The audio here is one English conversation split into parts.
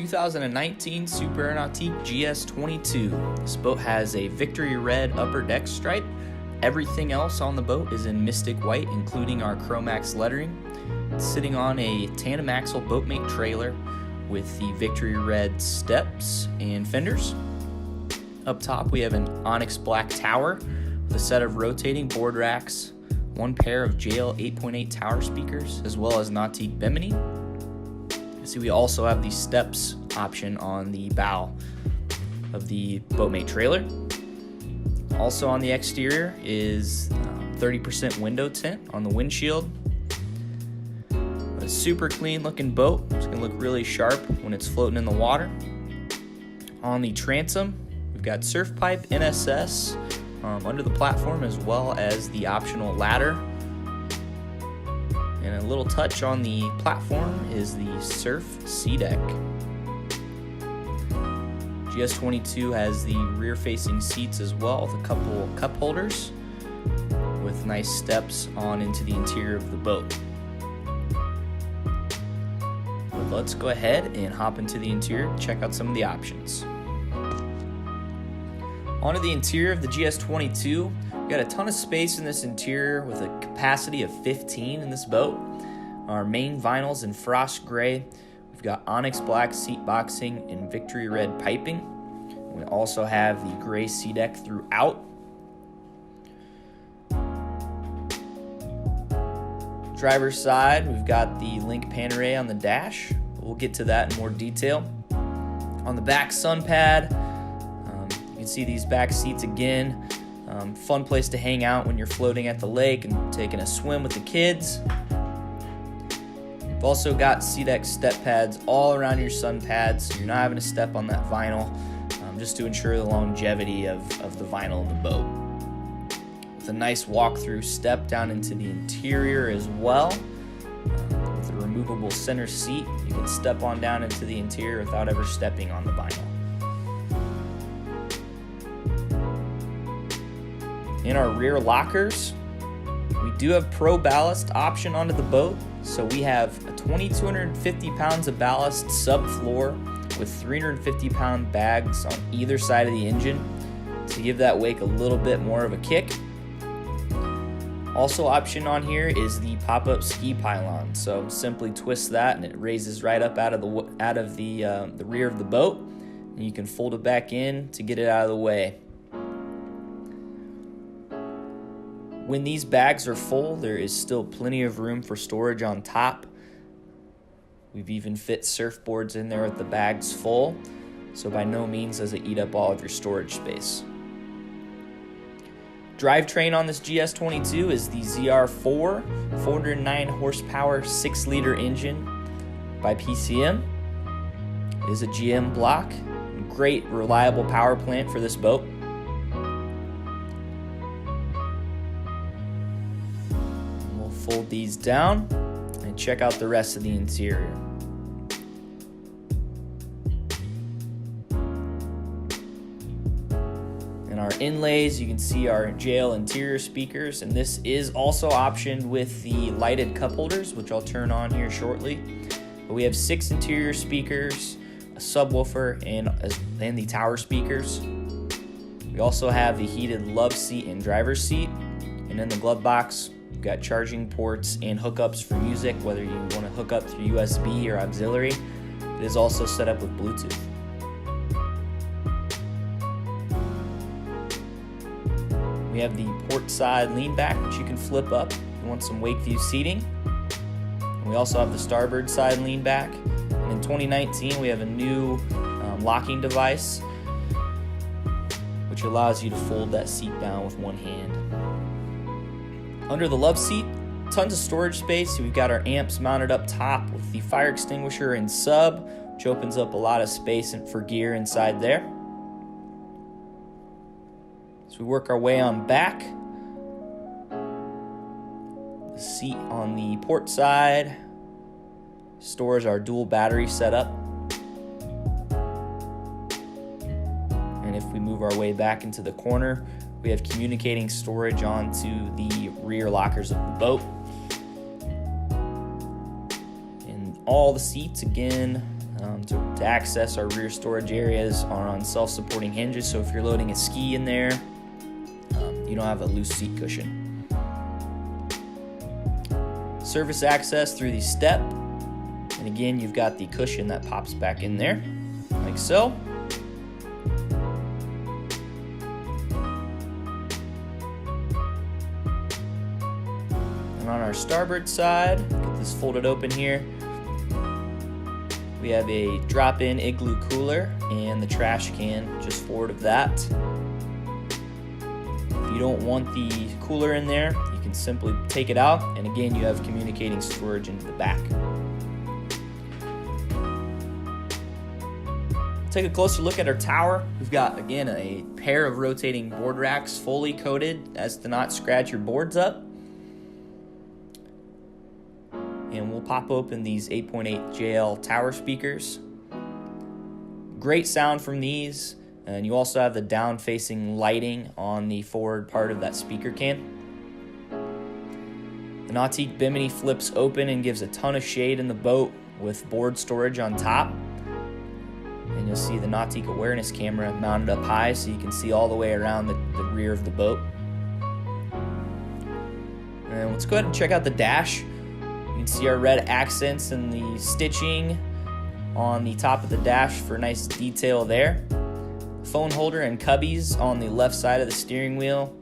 2019 Super Nautique GS22. This boat has a victory red upper deck stripe. Everything else on the boat is in mystic white, including our Chromax lettering. It's sitting on a tandem axle boatmate trailer with the victory red steps and fenders. Up top we have an onyx black tower with a set of rotating board racks, one pair of JL 8.8 tower speakers, as well as Nautique Bimini. See, we also have the steps option on the bow of the boatmate trailer. Also on the exterior is 30% window tint on the windshield. A super clean looking boat. It's going to look really sharp when it's floating in the water. On the transom, we've got surf pipe NSS under the platform, as well as the optional ladder. And a little touch on the platform is the surf sea deck. GS22 has the rear facing seats as well, with a couple cup holders with nice steps on into the interior of the boat. But let's go ahead and hop into the interior and check out some of the options. Onto the interior of the GS22, we've got a ton of space in this interior with a capacity of 15 in this boat. Our main vinyl's in frost gray. We've got onyx black seat boxing and victory red piping. We also have the gray sea deck throughout. Driver's side, we've got the link pan array on the dash. We'll get to that in more detail. On the back sun pad, you can see these back seats again. Fun place to hang out when you're floating at the lake and taking a swim with the kids. We've also got SeaDeck step pads all around your sun pads, so you're not having to step on that vinyl, just to ensure the longevity of the vinyl in the boat. With a nice walk-through step down into the interior as well. With a removable center seat, you can step on down into the interior without ever stepping on the vinyl. In our rear lockers, we do have pro ballast option onto the boat. So we have 2,250 pounds of ballast subfloor with 350-pound bags on either side of the engine to give that wake a little bit more of a kick. Also option on here is the pop-up ski pylon. So simply twist that and it raises right up out of the rear of the boat, and you can fold it back in to get it out of the way. When these bags are full, there is still plenty of room for storage on top. We've even fit surfboards in there with the bags full, so by no means does it eat up all of your storage space. Drivetrain on this GS22 is the ZR4 409 horsepower 6-liter engine by PCM. It is a GM block. Great reliable power plant for this boat. Fold these down and check out the rest of the interior. In our inlays, you can see our JL interior speakers, and this is also optioned with the lighted cup holders, which I'll turn on here shortly. But we have 6 interior speakers, a subwoofer, and the tower speakers. We also have the heated love seat and driver's seat, and in the glove box, we've got charging ports and hookups for music, whether you want to hook up through USB or auxiliary. It is also set up with Bluetooth. We have the port side lean back, which you can flip up if you want some wake view seating. And we also have the starboard side lean back. And in 2019, we have a new locking device, which allows you to fold that seat down with one hand. Under the love seat, tons of storage space. We've got our amps mounted up top with the fire extinguisher and sub, which opens up a lot of space for gear inside there. So we work our way on back. The seat on the port side stores our dual battery setup. And if we move our way back into the corner, we have communicating storage onto the rear lockers of the boat. And all the seats, again, To access our rear storage areas are on self-supporting hinges, so if you're loading a ski in there, you don't have a loose seat cushion. Surface access through the step, and again you've got the cushion that pops back in there, like so. And on our starboard side, get this folded open here. We have a drop-in igloo cooler and the trash can just forward of that. If you don't want the cooler in there, you can simply take it out, and again you have communicating storage into the back. Take a closer look at our tower. We've got, again, a pair of rotating board racks fully coated as to not scratch your boards up. And we'll pop open these 8.8 JL tower speakers. Great sound from these, and you also have the down-facing lighting on the forward part of that speaker can. The Nautique Bimini flips open and gives a ton of shade in the boat with board storage on top. And you'll see the Nautique awareness camera mounted up high so you can see all the way around the rear of the boat. And let's go ahead and check out the dash. You can see our red accents and the stitching on the top of the dash for nice detail there. Phone holder and cubbies on the left side of the steering wheel.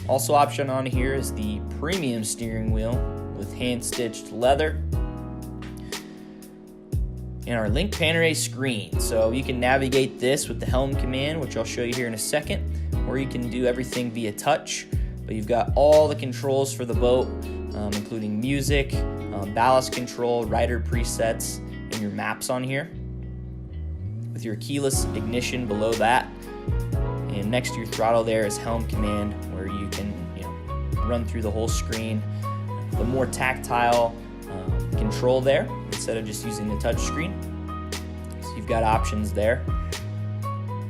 Also option on here is the premium steering wheel with hand-stitched leather. And our Link Panerai screen. So you can navigate this with the helm command, which I'll show you here in a second, or you can do everything via touch. But you've got all the controls for the boat, including music, ballast control, rider presets, and your maps on here. With your keyless ignition below that. And next to your throttle there is helm command, where you can run through the whole screen. The more tactile control there instead of just using the touch screen. So you've got options there.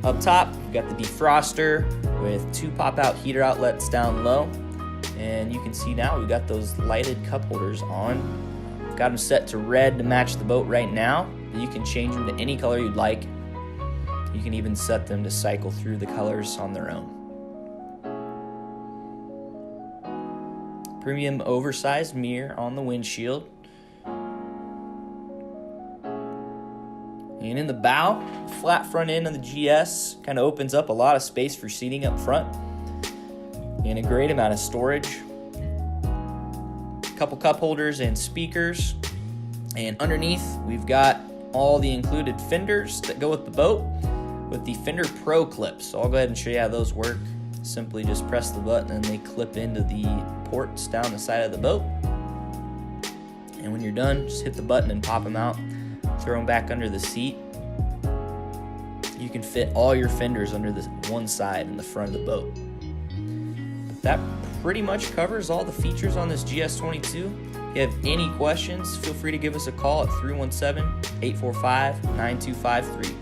Up top, you've got the defroster with 2 pop-out heater outlets down low. And you can see now we've got those lighted cup holders on. We've got them set to red to match the boat right now. You can change them to any color you'd like. You can even set them to cycle through the colors on their own. Premium oversized mirror on the windshield. And in the bow, flat front end of the GS kind of opens up a lot of space for seating up front. And a great amount of storage. A couple cup holders and speakers. And underneath, we've got all the included fenders that go with the boat with the Fender Pro clips. So I'll go ahead and show you how those work. Simply just press the button and they clip into the ports down the side of the boat. And when you're done, just hit the button and pop them out. Throw them back under the seat. You can fit all your fenders under this one side in the front of the boat. But that pretty much covers all the features on this GS22. If you have any questions, feel free to give us a call at 317-845-9253.